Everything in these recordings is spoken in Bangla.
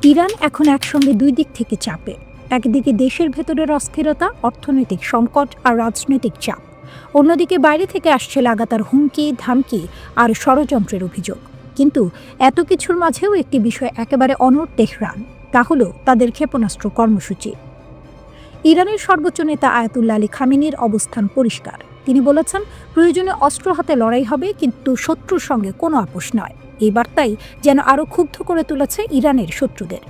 ইরান এখন একসঙ্গে দুই দিক থেকে চাপে। একদিকে দেশের ভেতরের অস্থিরতা, অর্থনৈতিক সংকট আর রাজনৈতিক চাপ, অন্যদিকে বাইরে থেকে আসছে লাগাতার হুমকি, ধামকি আর ষড়যন্ত্রের অভিযোগ। কিন্তু এত কিছুর মাঝেও একটি বিষয় একেবারে অনড় তেহরান, তা হলো তাদের ক্ষেপণাস্ত্র কর্মসূচি। ইরানের সর্বোচ্চ নেতা আয়াতুল্লাহ আলী খামেনির অবস্থান পরিষ্কার। তিনি বলেছেন, প্রয়োজনে অস্ত্র হাতে লড়াই হবে, কিন্তু শত্রুর সঙ্গে কোনো আপোষ নয়। এই বার্তাই যেন আরও ক্ষুব্ধ করে তুলেছে ইরানের শত্রুদের।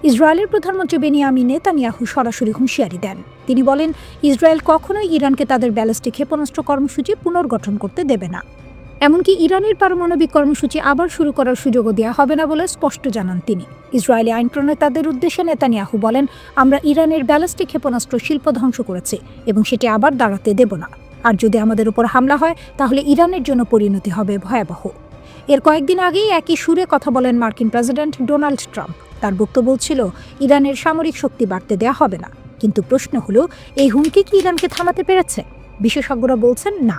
ইসরায়েলের প্রধানমন্ত্রী বেনিয়ামিন নেতানিয়াহু সরাসরি হুঁশিয়ারি দেন। তিনি বলেন, ইসরায়েল কখনোই ইরানকে তাদের ব্যালিস্টিক ক্ষেপণাস্ত্র কর্মসূচি পুনর্গঠন করতে দেবে না। এমনকি ইরানের পারমাণবিক কর্মসূচি আবার শুরু করার সুযোগও দেওয়া হবে না বলে স্পষ্ট জানান তিনি। ইসরায়েলি আইন প্রণেতাদের উদ্দেশ্যে নেতানিয়াহু বলেন, আমরা ইরানের ব্যালিস্টিক ক্ষেপণাস্ত্র শিল্প ধ্বংস করেছি এবং সেটি আবার দাঁড়াতে দেব না। আর যদি আমাদের উপর হামলা হয়, তাহলে ইরানের জন্য পরিণতি হবে ভয়াবহ। এর কয়েকদিন আগেই একই সুরে কথা বলেন মার্কিন প্রেসিডেন্ট ডোনাল্ড ট্রাম্প। তার বক্তব্য ছিল, ইরানের সামরিক শক্তি বাড়তে দেওয়া হবে না। কিন্তু প্রশ্ন হলো, এই হুমকি কি ইরানকে থামাতে পেরেছে? বিশেষজ্ঞরা বলছেন না,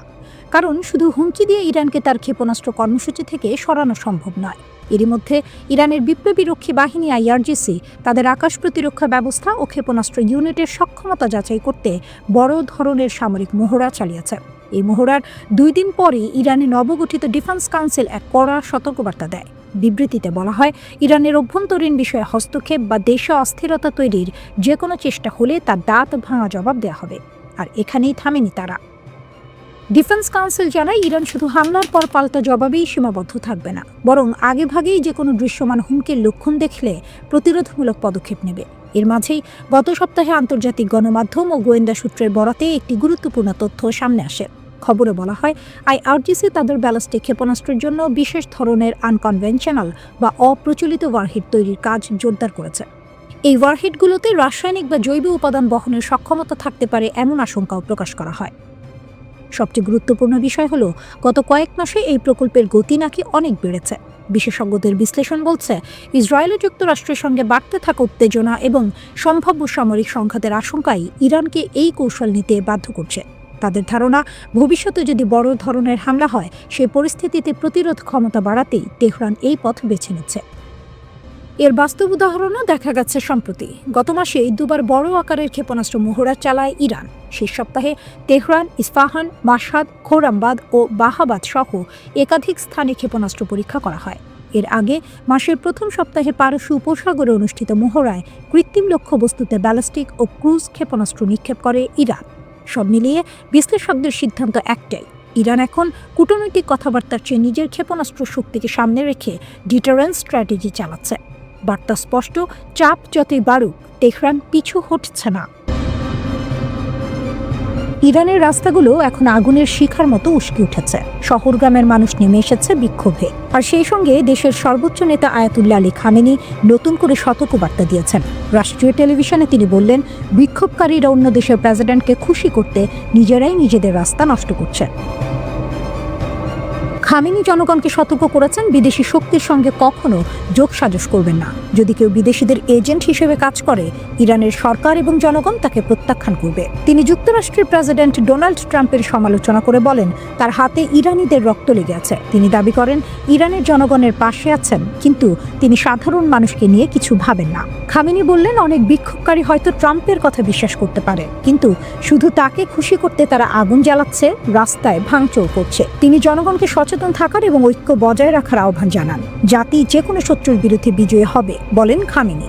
কারণ শুধু হুমকি দিয়ে ইরানকে তার ক্ষেপণাস্ত্র কর্মসূচি থেকে সরানো সম্ভব নয়। এরই মধ্যে ইরানের বিপ্লবী রক্ষী বাহিনী আইআরজিসি তাদের আকাশ প্রতিরক্ষা ব্যবস্থা ও ক্ষেপণাস্ত্র ইউনিটের সক্ষমতা যাচাই করতে বড় ধরনের সামরিক মহড়া চালিয়েছে। এই মহড়ার 2 দিন পরে ইরানে নবগঠিত ডিফেন্স কাউন্সিল এক কড়া সতর্কবার্তা দেয়। বিবৃতিতে বলা হয়, ইরানের অভ্যন্তরীণ বিষয়ে হস্তক্ষেপ বা দেশে অস্থিরতা তৈরির যে কোনো চেষ্টা হলে তার দাঁত ভাঙা জবাব দেওয়া হবে। আর এখানেই থামেনি তারা। ডিফেন্স কাউন্সিল জানায়, ইরান শুধু হামলার পর পাল্টা জবাবেই সীমাবদ্ধ থাকবে না, বরং আগেভাগেই যে কোনো দৃশ্যমান হুমকির লক্ষণ দেখলে প্রতিরোধমূলক পদক্ষেপ নেবে। এর মাঝেই গত সপ্তাহে আন্তর্জাতিক গণমাধ্যম ও গোয়েন্দা সূত্রের বরাতে একটি গুরুত্বপূর্ণ তথ্য সামনে আসে। খবরে বলা হয়, আইআরজিসি তাদের ব্যালিস্টিক ক্ষেপণাস্ত্রের জন্য বিশেষ ধরনের আনকনভেনশনাল বা অপ্রচলিত ওয়ারহেড তৈরির কাজ জোরদার করেছে। এই ওয়ারহেডগুলোতে রাসায়নিক বা জৈব উপাদান বহনের সক্ষমতা থাকতে পারে এমন আশঙ্কাও প্রকাশ করা হয়। সবচেয়ে গুরুত্বপূর্ণ বিষয় হলো, গত কয়েক মাসে এই প্রকল্পের গতি নাকি অনেক বেড়েছে। বিশেষজ্ঞদের বিশ্লেষণ বলছে, ইসরায়েল ও যুক্তরাষ্ট্রের সঙ্গে বাড়তে থাকা উত্তেজনা এবং সম্ভাব্য সামরিক সংঘাতের আশঙ্কাই ইরানকে এই কৌশল নিতে বাধ্য করছে। তাদের ধারণা, ভবিষ্যতে যদি বড় ধরনের হামলা হয়, সেই পরিস্থিতিতে প্রতিরোধ ক্ষমতা বাড়াতেই তেহরান এই পথ বেছে নিচ্ছে। এর বাস্তব উদাহরণও দেখা গেছে সম্প্রতি। গত মাসে 2বার বড় আকারের ক্ষেপণাস্ত্র মহড়া চালায় ইরান। শেষ সপ্তাহে তেহরান, ইস্পাহান, মাশহাদ, খোরামবাদ ও বাহাবাদ সহ একাধিক স্থানে ক্ষেপণাস্ত্র পরীক্ষা করা হয়। এর আগে মাসের প্রথম সপ্তাহে পারস্য উপসাগরে অনুষ্ঠিত মহড়ায় কৃত্রিম লক্ষ্যবস্তুতে ব্যালিস্টিক ও ক্রুজ ক্ষেপণাস্ত্র নিক্ষেপ করে ইরান। সব মিলিয়ে বিশ্লেষকদের সিদ্ধান্ত একটাই, ইরান এখন কূটনৈতিক কথাবার্তার চেয়ে নিজের ক্ষেপণাস্ত্র শক্তিকে সামনে রেখে ডিটারেন্স স্ট্র্যাটেজি চালাচ্ছে। বার্তা স্পষ্ট, চাপ যতই বাড়ুক, তেহরান পিছু হটছে না। ইরানের রাস্তাগুলো এখন আগুনের শিখার মতো উস্কে উঠেছে। শহর গ্রামের মানুষ নেমে এসেছে বিক্ষোভে। আর সেই সঙ্গে দেশের সর্বোচ্চ নেতা আয়াতুল্লাহ আলী খামেনি নতুন করে সতর্কবার্তা দিয়েছেন। রাষ্ট্রীয় টেলিভিশনে তিনি বললেন, বিক্ষোভকারীরা অন্য দেশের প্রেসিডেন্টকে খুশি করতে নিজেরাই নিজেদের রাস্তা নষ্ট করছে। খামেনি জনগণকে সতর্ক করেছেন, বিদেশি শক্তির সঙ্গে কখনো যোগসাজশ করবেন না। যদি কেউ বিদেশিদের এজেন্ট হিসেবে কাজ করে, ইরানের সরকার এবং জনগণ তাকে প্রত্যাখ্যান করবে। তিনি যুক্তরাষ্ট্রের প্রেসিডেন্ট ডোনাল্ড ট্রাম্পের সমালোচনা করে বলেন, তার হাতে ইরানিদের রক্ত লেগে আছে। তিনি দাবি করেন, ইরানের জনগণের পাশে আছেন, কিন্তু তিনি সাধারণ মানুষকে নিয়ে কিছু ভাবেন না। খামেনি বললেন, অনেক বিক্ষোভকারী হয়তো ট্রাম্পের কথা বিশ্বাস করতে পারে, কিন্তু শুধু তাকে খুশি করতে তারা আগুন জ্বালাচ্ছে, রাস্তায় ভাঙচুর করছে। তিনি জনগণকে সচেতন থাকার এবং ঐক্য বজায় রাখার আহ্বান জানান। জাতি যে কোনো শত্রুর বিরুদ্ধে বিজয়ী হবে, বলেন খামেনি।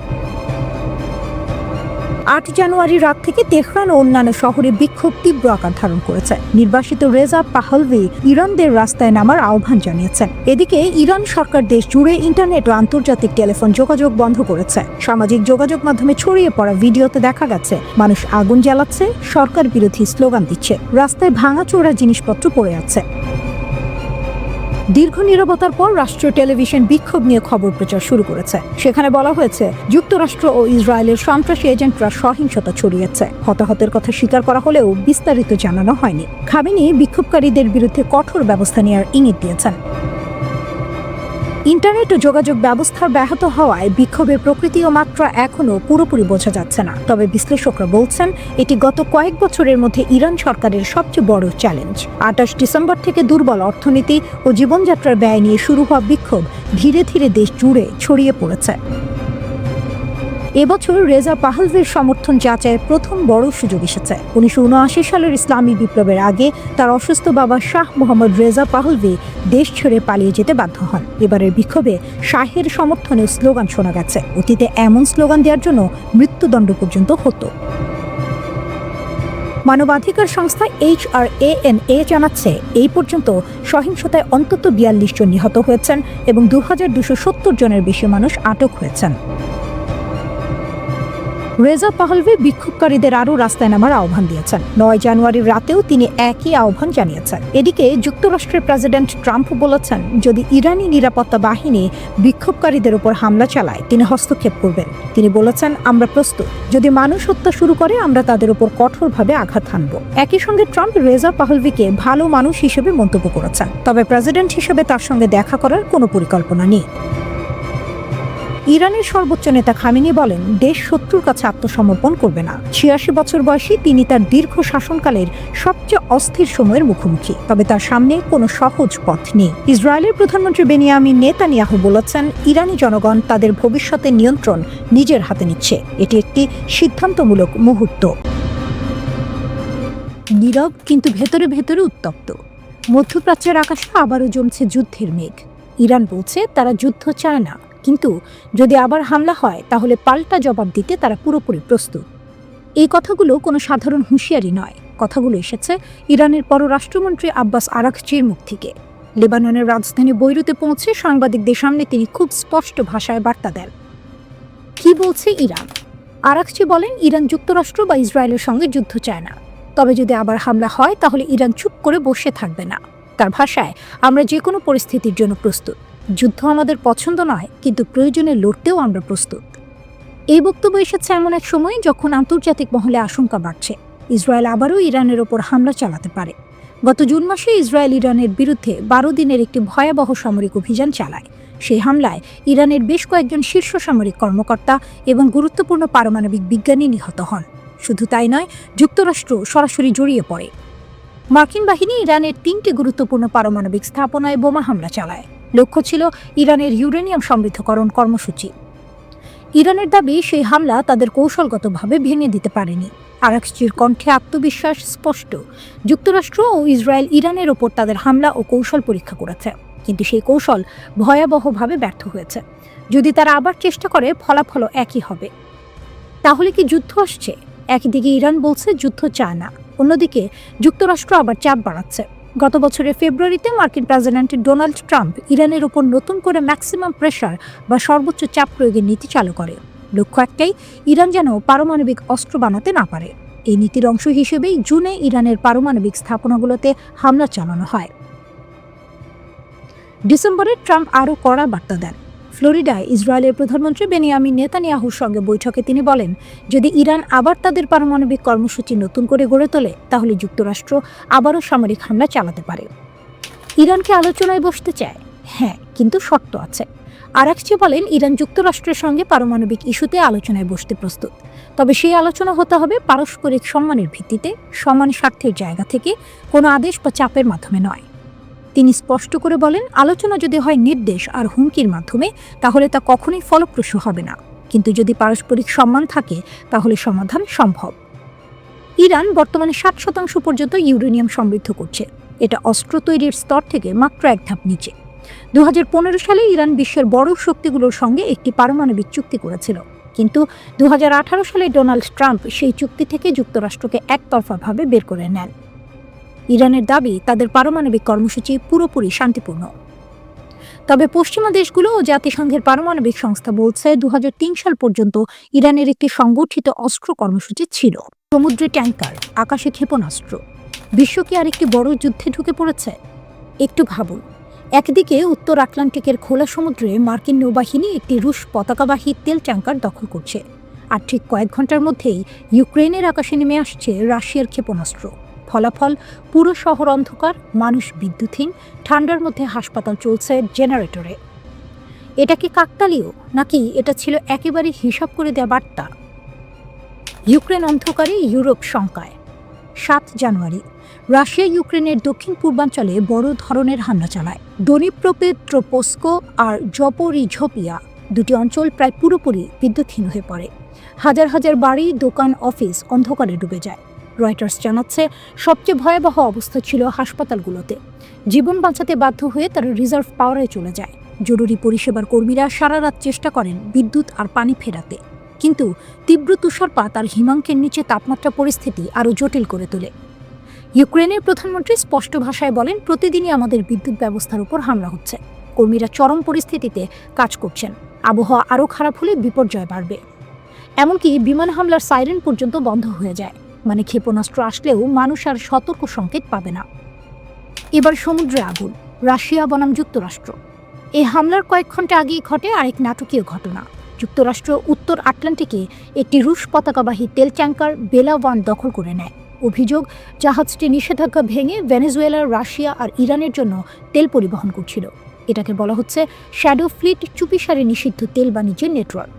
8 জানুয়ারি রাত থেকে তেহরান ও অন্যান্য শহরে বিক্ষোভ তীব্র আকার ধারণ করেছে। নির্বাসিত রেজা পাহলভি ইরানদের রাস্তায় নামার আহ্বান জানিয়েছেন। এদিকে ইরান সরকার দেশ জুড়ে ইন্টারনেট ও আন্তর্জাতিক টেলিফোন যোগাযোগ বন্ধ করেছে। সামাজিক যোগাযোগ মাধ্যমে ছড়িয়ে পড়া ভিডিওতে দেখা গেছে, মানুষ আগুন জ্বালাচ্ছে, সরকার বিরোধী স্লোগান দিচ্ছে, রাস্তায় ভাঙাচোরা জিনিসপত্র পড়ে আছে। দীর্ঘ নীরবতার পর রাষ্ট্রীয় টেলিভিশন বিক্ষোভ নিয়ে খবর প্রচার শুরু করেছে। সেখানে বলা হয়েছে, যুক্তরাষ্ট্র ও ইসরায়েলের সন্ত্রাসী এজেন্টরা সহিংসতা ছড়িয়েছে। হতাহতের কথা স্বীকার করা হলেও বিস্তারিত জানানো হয়নি। খামেনি বিক্ষোভকারীদের বিরুদ্ধে কঠোর ব্যবস্থা নেওয়ার ইঙ্গিত দিয়েছেন। ইন্টারনেট ও যোগাযোগ ব্যবস্থার ব্যাহত হওয়ায় বিক্ষোভের প্রকৃতি ও মাত্রা এখনও পুরোপুরি বোঝা যাচ্ছে না। তবে বিশ্লেষকরা বলছেন, এটি গত কয়েক বছরের মধ্যে ইরান সরকারের সবচেয়ে বড় চ্যালেঞ্জ। 28 ডিসেম্বর থেকে দুর্বল অর্থনীতি ও জীবনযাত্রার ব্যয় নিয়ে শুরু হওয়া বিক্ষোভ ধীরে ধীরে দেশ জুড়ে ছড়িয়ে পড়েছে। এবছর রেজা পাহলভির সমর্থন যাচাইয়ের প্রথম বড় সুযোগ এসেছে। 1979 সালের ইসলামী বিপ্লবের আগে তার অসুস্থ বাবা শাহ মোহাম্মদ রেজা পাহলভি দেশ ছেড়ে পালিয়ে যেতে বাধ্য হন। এবারের বিক্ষোভে শাহের সমর্থনে স্লোগান শোনা গেছে। অতীতে এমন স্লোগান দেওয়ার জন্য মৃত্যুদণ্ড পর্যন্ত হতো। মানবাধিকার সংস্থা HRANA জানাচ্ছে এই পর্যন্ত সহিংসতায় অন্তত 42 জন নিহত হয়েছেন এবং 2270 জনের বেশি মানুষ আটক হয়েছেন। রেজা পাহলভি বিক্ষোভকারীদের আরও রাস্তায় নামার আহ্বান দিয়েছেন। 9 জানুয়ারির রাতেও তিনি একই আহ্বান জানিয়েছেন। এদিকে যুক্তরাষ্ট্রের প্রেসিডেন্ট ট্রাম্প বলেছেন, যদি ইরানি নিরাপত্তা বাহিনী বিক্ষোভকারীদের উপর হামলা চালায় তিনি হস্তক্ষেপ করবেন। তিনি বলেছেন, আমরা প্রস্তুত। যদি মানুষ হত্যা শুরু করে আমরা তাদের উপর কঠোরভাবে আঘাত হানব। একই সঙ্গে ট্রাম্প রেজা পাহলভিকে ভালো মানুষ হিসেবে মন্তব্য করেছেন, তবে প্রেসিডেন্ট হিসেবে তার সঙ্গে দেখা করার কোনো পরিকল্পনা নেই। ইরানের সর্বোচ্চ নেতা খামেনি বলেন, দেশ শত্রুর কাছে আত্মসমর্পণ করবে না। 86 বছর বয়সী তিনি তার দীর্ঘ শাসনকালের সবচেয়ে অস্থির সময়ের মুখোমুখি, তবে তার সামনে কোনো সহজ পথ নেই। ইসরায়েলের প্রধানমন্ত্রী বেনিয়ামিন নেতানিয়াহু বলেছেন, ইরানি জনগণ তাদের ভবিষ্যতের নিয়ন্ত্রণ নিজের হাতে নিচ্ছে। এটি একটি সিদ্ধান্তমূলক মুহূর্ত। নীরব কিন্তু ভেতরে ভেতরে উত্তপ্ত। মধ্যপ্রাচ্যের আকাশে আবারও জমছে যুদ্ধের মেঘ। ইরান বলছে তারা যুদ্ধ চায় না, কিন্তু যদি আবার হামলা হয় তাহলে পাল্টা জবাব দিতে তারা পুরোপুরি প্রস্তুত। এই কথাগুলো কোনো সাধারণ হুঁশিয়ারি নয়। কথাগুলো এসেছে ইরানের পররাষ্ট্রমন্ত্রী আব্বাস আরাঘচির মুখ থেকে। লেবাননের রাজধানী বৈরুতে পৌঁছে সাংবাদিকদের সামনে তিনি খুব স্পষ্ট ভাষায় বার্তা দেন। কি বলছে ইরান? আরাঘচি বলেন, ইরান যুক্তরাষ্ট্র বা ইসরায়েলের সঙ্গে যুদ্ধ চায় না, তবে যদি আবার হামলা হয় তাহলে ইরান চুপ করে বসে থাকবে না। তার ভাষায়, আমরা যে কোনো পরিস্থিতির জন্য প্রস্তুত। যুদ্ধ আমাদের পছন্দ নয়, কিন্তু প্রয়োজনে লড়তেও আমরা প্রস্তুত। এই বক্তব্য এসেছে এমন এক সময় যখন আন্তর্জাতিক মহলে আশঙ্কা বাড়ছে ইসরায়েল আবারও ইরানের ওপর হামলা চালাতে পারে। গত জুন মাসে ইসরায়েল ইরানের বিরুদ্ধে 12 দিনের একটি ভয়াবহ সামরিক অভিযান চালায়। সেই হামলায় ইরানের বেশ কয়েকজন শীর্ষ সামরিক কর্মকর্তা এবং গুরুত্বপূর্ণ পারমাণবিক বিজ্ঞানী নিহত হন। শুধু তাই নয়, যুক্তরাষ্ট্র সরাসরি জড়িয়ে পড়ে। মার্কিন বাহিনী ইরানের 3টি গুরুত্বপূর্ণ পারমাণবিক স্থাপনায় বোমা হামলা চালায়। লক্ষ্য ছিল ইরানের ইউরেনিয়াম সমৃদ্ধকরণ কর্মসূচি। ইরানের দাবি, সেই হামলা তাদের কৌশলগতভাবে ভেঙে দিতে পারেনি। আরাঘচির কণ্ঠে আত্মবিশ্বাস স্পষ্ট। যুক্তরাষ্ট্র ও ইসরায়েল ইরানের ওপর তাদের হামলা ও কৌশল পরীক্ষা করেছে, কিন্তু সেই কৌশল ভয়াবহভাবে ব্যর্থ হয়েছে। যদি তারা আবার চেষ্টা করে, ফলাফলও একই হবে। তাহলে কি যুদ্ধ আসছে? একদিকে ইরান বলছে যুদ্ধ চায় না, অন্যদিকে যুক্তরাষ্ট্র আবার চাপ বাড়াচ্ছে। গত বছরের ফেব্রুয়ারিতে মার্কিন প্রেসিডেন্ট ডোনাল্ড ট্রাম্প ইরানের ওপর নতুন করে ম্যাক্সিমাম প্রেশার বা সর্বোচ্চ চাপ প্রয়োগের নীতি চালু করে। লক্ষ্য একটাই, ইরান যেন পারমাণবিক অস্ত্র বানাতে না পারে। এই নীতির অংশ হিসেবেই জুনে ইরানের পারমাণবিক স্থাপনাগুলোতে হামলা চালানো হয়। ডিসেম্বরে ট্রাম্প আরও কড়া বার্তা দেন। ফ্লোরিডায় ইসরায়েলের প্রধানমন্ত্রী বেনিয়ামিন নেতানিয়াহুর সঙ্গে বৈঠকে তিনি বলেন, যদি ইরান আবার তাদের পারমাণবিক কর্মসূচি নতুন করে গড়ে তোলে তাহলে যুক্তরাষ্ট্র আবারও সামরিক হামলা চালাতে পারে। ইরানকে আলোচনায় বসতে চায়, হ্যাঁ, কিন্তু শর্ত আছে। আরাঘচি বলেন, ইরান যুক্তরাষ্ট্রের সঙ্গে পারমাণবিক ইস্যুতে আলোচনায় বসতে প্রস্তুত, তবে সেই আলোচনা হতে হবে পারস্পরিক সম্মানের ভিত্তিতে, সমান স্বার্থের জায়গা থেকে, কোনো আদেশ বা চাপের মাধ্যমে নয়। তিনি স্পষ্ট করে বলেন, আলোচনা যদি হয় নির্দেশ আর হুমকির মাধ্যমে তাহলে তা কখনোই ফলপ্রসূ হবে না, কিন্তু যদি পারস্পরিক সম্মান থাকে তাহলে সমাধান সম্ভব। ইরান বর্তমানে 60% পর্যন্ত ইউরেনিয়াম সমৃদ্ধ করছে। এটা অস্ত্র তৈরির স্তর থেকে মাত্র এক ধাপ নিচে। 2015 সালে ইরান বিশ্বের বড় শক্তিগুলোর সঙ্গে একটি পারমাণবিক চুক্তি করেছিল, কিন্তু 2018 সালে ডোনাল্ড ট্রাম্প সেই চুক্তি থেকে যুক্তরাষ্ট্রকে একতরফাভাবে বের করে নেন। ইরানের দাবি, তাদের পারমাণবিক কর্মসূচি পুরোপুরি শান্তিপূর্ণ। তবে পশ্চিমা দেশগুলো ও জাতিসংঘের পারমাণবিক সংস্থা বলছে 2003 সাল পর্যন্ত ইরানের একটি সংগঠিত অস্ত্র কর্মসূচি ছিল। সমুদ্রে ট্যাঙ্কার, আকাশে ক্ষেপণাস্ত্র। বিশ্ব কি আরেকটি বড় যুদ্ধে ঢুকে পড়েছে? একটু ভাবুন, একদিকে উত্তর আটলান্টিকের খোলা সমুদ্রে মার্কিন নৌবাহিনী একটি রুশ পতাকাবাহী তেল ট্যাঙ্কার দখল করছে, আর ঠিক কয়েক ঘন্টার মধ্যেই ইউক্রেনের আকাশে নেমে আসছে রাশিয়ার ক্ষেপণাস্ত্র। ফলাফল, পুরো শহর অন্ধকার, মানুষ বিদ্যুৎহীন, ঠান্ডার মধ্যে হাসপাতাল চলছে জেনারেটরে। এটা কি কাকতালীয়, নাকি এটা ছিল একেবারে হিসাব করে দেওয়া বার্তা? ইউক্রেন অন্ধকারে, ইউরোপ শঙ্কায়। 7 জানুয়ারি রাশিয়া ইউক্রেনের দক্ষিণ পূর্বাঞ্চলে বড় ধরনের হামলা চালায়। দনিপ্রোপেট্রোপস্ক আর জপোরিঝোপিয়া দুটি অঞ্চল প্রায় পুরোপুরি বিদ্যুৎহীন হয়ে পড়ে। হাজার হাজার বাড়ি, দোকান, অফিস অন্ধকারে ডুবে যায়। রয়টার্স জানাচ্ছে, সবচেয়ে ভয়াবহ অবস্থা ছিল হাসপাতালগুলোতে। জীবন বাঁচাতে বাধ্য হয়ে তারা রিজার্ভ পাওয়ারে চলে যায়। জরুরি পরিষেবার কর্মীরা সারা রাত চেষ্টা করেন বিদ্যুৎ আর পানি ফেরাতে, কিন্তু তীব্র তুষারপাত আর হিমাঙ্কের নিচে তাপমাত্রা পরিস্থিতি আরও জটিল করে তোলে। ইউক্রেনের প্রধানমন্ত্রী স্পষ্ট ভাষায় বলেন, প্রতিদিনই আমাদের বিদ্যুৎ ব্যবস্থার উপর হামলা হচ্ছে। কর্মীরা চরম পরিস্থিতিতে কাজ করছেন। আবহাওয়া আরও খারাপ হলে বিপর্যয় বাড়বে। এমনকি বিমান হামলার সাইরেন পর্যন্ত বন্ধ হয়ে যায়। মানে ক্ষেপণাস্ত্র আসলেও মানুষ আর সতর্ক সংকেত পাবে না। এবার সমুদ্রে আগুন, রাশিয়া বনাম যুক্তরাষ্ট্র। এই হামলার কয়েক ঘন্টা আগেই ঘটে আরেক নাটকীয় ঘটনা। যুক্তরাষ্ট্র উত্তর আটলান্টিকে একটি রুশ পতাকাবাহী তেল ট্যাঙ্কার বেলা-1 দখল করে নেয়। অভিযোগ, জাহাজটি নিষেধাজ্ঞা ভেঙে ভেনেজুয়েলা, রাশিয়া আর ইরানের জন্য তেল পরিবহন করছিল। এটাকে বলা হচ্ছে শ্যাডো ফ্লিট, চুপিসারে নিষিদ্ধ তেল বাণিজ্যের নেটওয়ার্ক।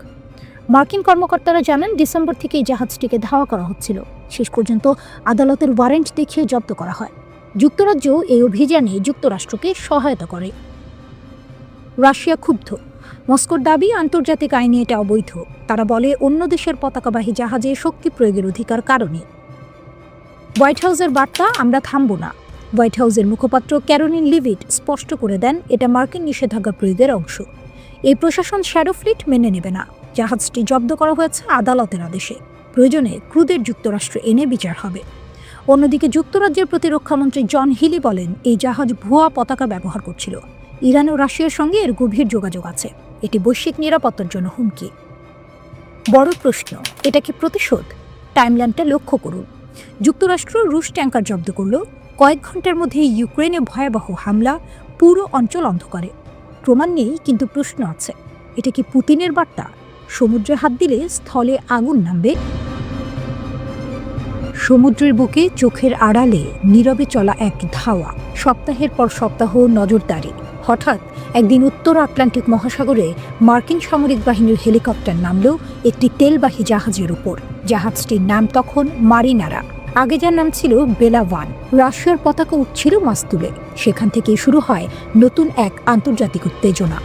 মার্কিন কর্মকর্তারা জানান, ডিসেম্বর থেকে এই জাহাজটিকে ধাওয়া করা হচ্ছিল। শেষ পর্যন্ত আদালতের ওয়ারেন্ট দেখিয়ে জব্দ করা হয়। যুক্তরাজ্য এই অভিযানে যুক্তরাষ্ট্রকে সহায়তা করে। রাশিয়া ক্ষুব্ধ। মস্কোর দাবি, আন্তর্জাতিক আইনে এটা অবৈধ। তারা বলে, অন্য দেশের পতাকাবাহী জাহাজে শক্তি প্রয়োগের অধিকার কারণে। হোয়াইট হাউসের বার্তা, আমরা থামব না। হোয়াইট হাউসের মুখপাত্র ক্যারোলিন লিভিট স্পষ্ট করে দেন, এটা মার্কিন নিষেধাজ্ঞা প্রয়োগের অংশ। এই প্রশাসন শ্যাডো ফ্লিট মেনে নেবে না। জাহাজটি জব্দ করা হয়েছে আদালতের আদেশে। প্রয়োজনে ক্রুদের যুক্তরাষ্ট্রে এনে বিচার হবে। অন্যদিকে যুক্তরাজ্যের প্রতিরক্ষামন্ত্রী জন হিলি বলেন, এই জাহাজ ভুয়া পতাকা ব্যবহার করছিল। ইরান ও রাশিয়ার সঙ্গে এর গভীর যোগাযোগ আছে। এটি বৈশ্বিক নিরাপত্তার জন্য হুমকি। বড় প্রশ্ন, এটা কি প্রতিশোধ? টাইমলাইনটা লক্ষ্য করুন। যুক্তরাষ্ট্র রুশ ট্যাঙ্কার জব্দ করল। কয়েক ঘন্টার মধ্যে ইউক্রেনে ভয়াবহ হামলা, পুরো অঞ্চল অন্ধকারে। প্রমাণ নেই, কিন্তু প্রশ্ন আছে। এটা কি পুতিনের বার্তা? সমুদ্রে হাত দিলে স্থলে আগুন নামবে। সমুদ্রের বুকে চোখের আড়ালে নীরবে চলা এক ধাওয়া, সপ্তাহের পর সপ্তাহ নজরদারি। হঠাৎ একদিন উত্তর আটলান্টিক মহাসাগরে মার্কিন সামরিক বাহিনীর হেলিকপ্টার নামল একটি তেলবাহী জাহাজের উপর। জাহাজটির নাম তখন মারিনারা। আগে যার নাম ছিল বেলা-1। রাশিয়ার পতাকা উঠছিল মাস্তুলে। সেখান থেকেই শুরু হয় নতুন এক আন্তর্জাতিক উত্তেজনা।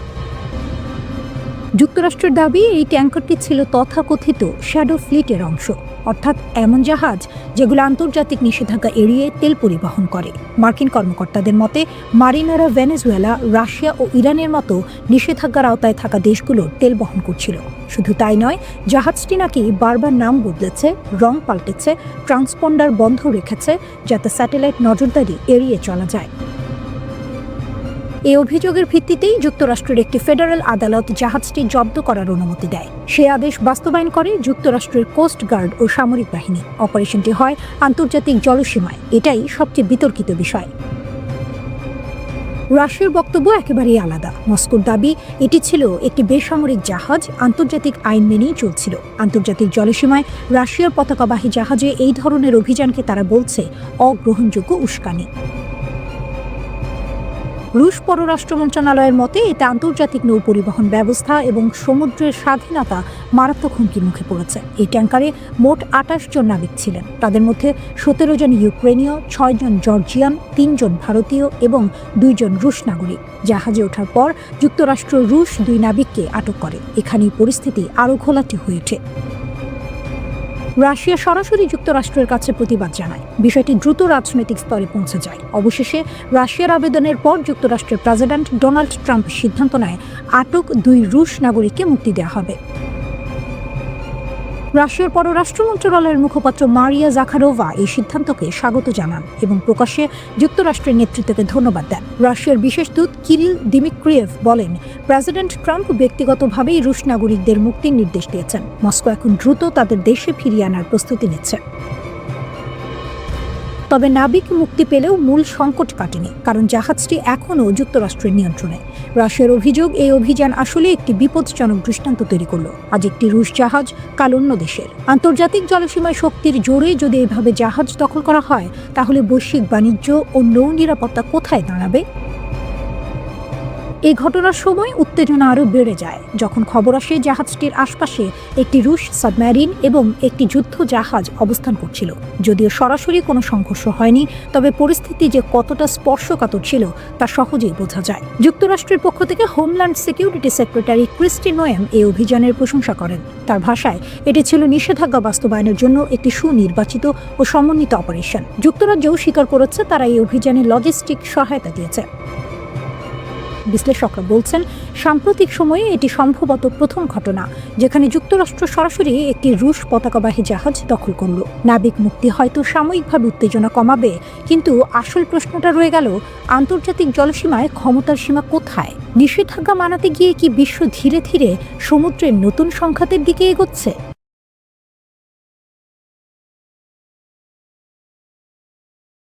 যুক্তরাষ্ট্রের দাবি, এই ট্যাঙ্কারটি ছিল তথাকথিত শ্যাডো ফ্লিটের অংশ, অর্থাৎ এমন জাহাজ যেগুলো আন্তর্জাতিক নিষেধাজ্ঞা এড়িয়ে তেল পরিবহন করে। মার্কিন কর্মকর্তাদের মতে, মারিনারা ভেনেজুয়েলা, রাশিয়া ও ইরানের মতো নিষেধাজ্ঞার আওতায় থাকা দেশগুলোর তেল বহন করছিল। শুধু তাই নয়, জাহাজটি নাকি বারবার নাম বদলেছে, রং পাল্টেছে, ট্রান্সপন্ডার বন্ধ রেখেছে, যাতে স্যাটেলাইট নজরদারি এড়িয়ে চলা যায়। এই অভিযোগের ভিত্তিতেই যুক্তরাষ্ট্রের একটি ফেডারেল আদালত জাহাজটি জব্দ করার অনুমতি দেয়। সে আদেশ বাস্তবায়ন করে যুক্তরাষ্ট্রের কোস্ট গার্ড ও সামরিক বাহিনী। অপারেশনটি হয় আন্তর্জাতিক জলসীমায়। এটাই সবচেয়ে বিতর্কিত বিষয়। রাশিয়ার বক্তব্য একেবারেই আলাদা। মস্কোর দাবি, এটি ছিল একটি বেসামরিক জাহাজ, আন্তর্জাতিক আইন মেনেই চলছিল। আন্তর্জাতিক জলসীমায় রাশিয়ার পতাকাবাহী জাহাজে এই ধরনের অভিযানকে তারা বলছে অগ্রহণযোগ্য উস্কানি। রুশ পররাষ্ট্র মন্ত্রণালয়ের মতে, এতে আন্তর্জাতিক নৌ পরিবহন ব্যবস্থা এবং সমুদ্রের স্বাধীনতা মারাত্মক হুমকির মুখে পড়েছে। এই ট্যাঙ্কারে মোট 28 জন নাবিক ছিলেন। তাদের মধ্যে 17 জন ইউক্রেনীয়, 6 জন জর্জিয়ান, 3 জন ভারতীয় এবং 2 জন রুশ নাগরিক। জাহাজে ওঠার পর যুক্তরাষ্ট্র রুশ 2 নাবিককে আটক করে। এখানেই পরিস্থিতি আরও ঘোলাটে হয়ে ওঠে। রাশিয়া সরাসরি যুক্তরাষ্ট্রের কাছে প্রতিবাদ জানায়। বিষয়টি দ্রুত রাজনৈতিক স্তরে পৌঁছে যায়। অবশেষে রাশিয়ার আবেদনের পর যুক্তরাষ্ট্রের প্রেসিডেন্ট ডোনাল্ড ট্রাম্প সিদ্ধান্ত নেয়, আটক 2 রুশ নাগরিককে মুক্তি দেওয়া হবে। রাশিয়ার পররাষ্ট্র মন্ত্রণালয়ের মুখপাত্র মারিয়া জাখারোভা এই সিদ্ধান্তকে স্বাগত জানান এবং প্রকাশ্যে যুক্তরাষ্ট্রের নেতৃত্বকে ধন্যবাদ দেন। রাশিয়ার বিশেষ দূত কিরিল দিমিত্রিয়েভ বলেন, প্রেসিডেন্ট ট্রাম্প ব্যক্তিগতভাবেই রুশ নাগরিকদের মুক্তির নির্দেশ দিয়েছেন। মস্কো এখন দ্রুত তাদের দেশে ফিরিয়ে আনার প্রস্তুতি নিচ্ছে। তবে নাবিক মুক্তি পেলেও মূল সংকট কাটেনি, কারণ জাহাজটি এখনও যুক্তরাষ্ট্রের নিয়ন্ত্রণে। রাশিয়ার অভিযোগ, এই অভিযান আসলে একটি বিপজ্জনক দৃষ্টান্ত তৈরি করলো। আজ একটি রুশ জাহাজ, কাল অন্য দেশের। আন্তর্জাতিক জলসীমায় শক্তির জোরে যদি এভাবে জাহাজ দখল করা হয়, তাহলে বৈশ্বিক বাণিজ্য ও নৌ নিরাপত্তা কোথায় দাঁড়াবে? এই ঘটনার সময় উত্তেজনা আরও বেড়ে যায় যখন খবর আসে জাহাজটির আশপাশে একটি রুশ সাবমেরিন এবং একটি যুদ্ধ জাহাজ অবস্থান করছিল। যদিও সরাসরি কোনো সংঘর্ষ হয়নি, তবে পরিস্থিতি যে কতটা স্পর্শকাতর ছিল তা সহজেই বোঝা যায়। যুক্তরাষ্ট্রের পক্ষ থেকে homeland security secretary Kristi Noem এই অভিযানের প্রশংসা করেন। তার ভাষায়, এটি ছিল নিষেধাজ্ঞা বাস্তবায়নের জন্য একটি সুনির্বাচিত ও সমন্বিত অপারেশন। যুক্তরাজ্যও স্বীকার করেছে তারা এই অভিযানে লজিস্টিক সহায়তা দিয়েছে। বিশ্লেষকরা বলছেন, সাম্প্রতিক সময়ে এটি সম্ভবত প্রথম ঘটনা যেখানে যুক্তরাষ্ট্র সরাসরি একটি রুশ পতাকাবাহী জাহাজ দখল করল। নাবিক মুক্তি হয়তো সাময়িকভাবে উত্তেজনা কমাবে, কিন্তু আসল প্রশ্নটা রয়ে গেল, আন্তর্জাতিক জলসীমায় ক্ষমতার সীমা কোথায়? নিষেধাজ্ঞা মানাতে গিয়ে কি বিশ্ব ধীরে ধীরে সমুদ্রের নতুন সংঘাতের দিকে এগোচ্ছে?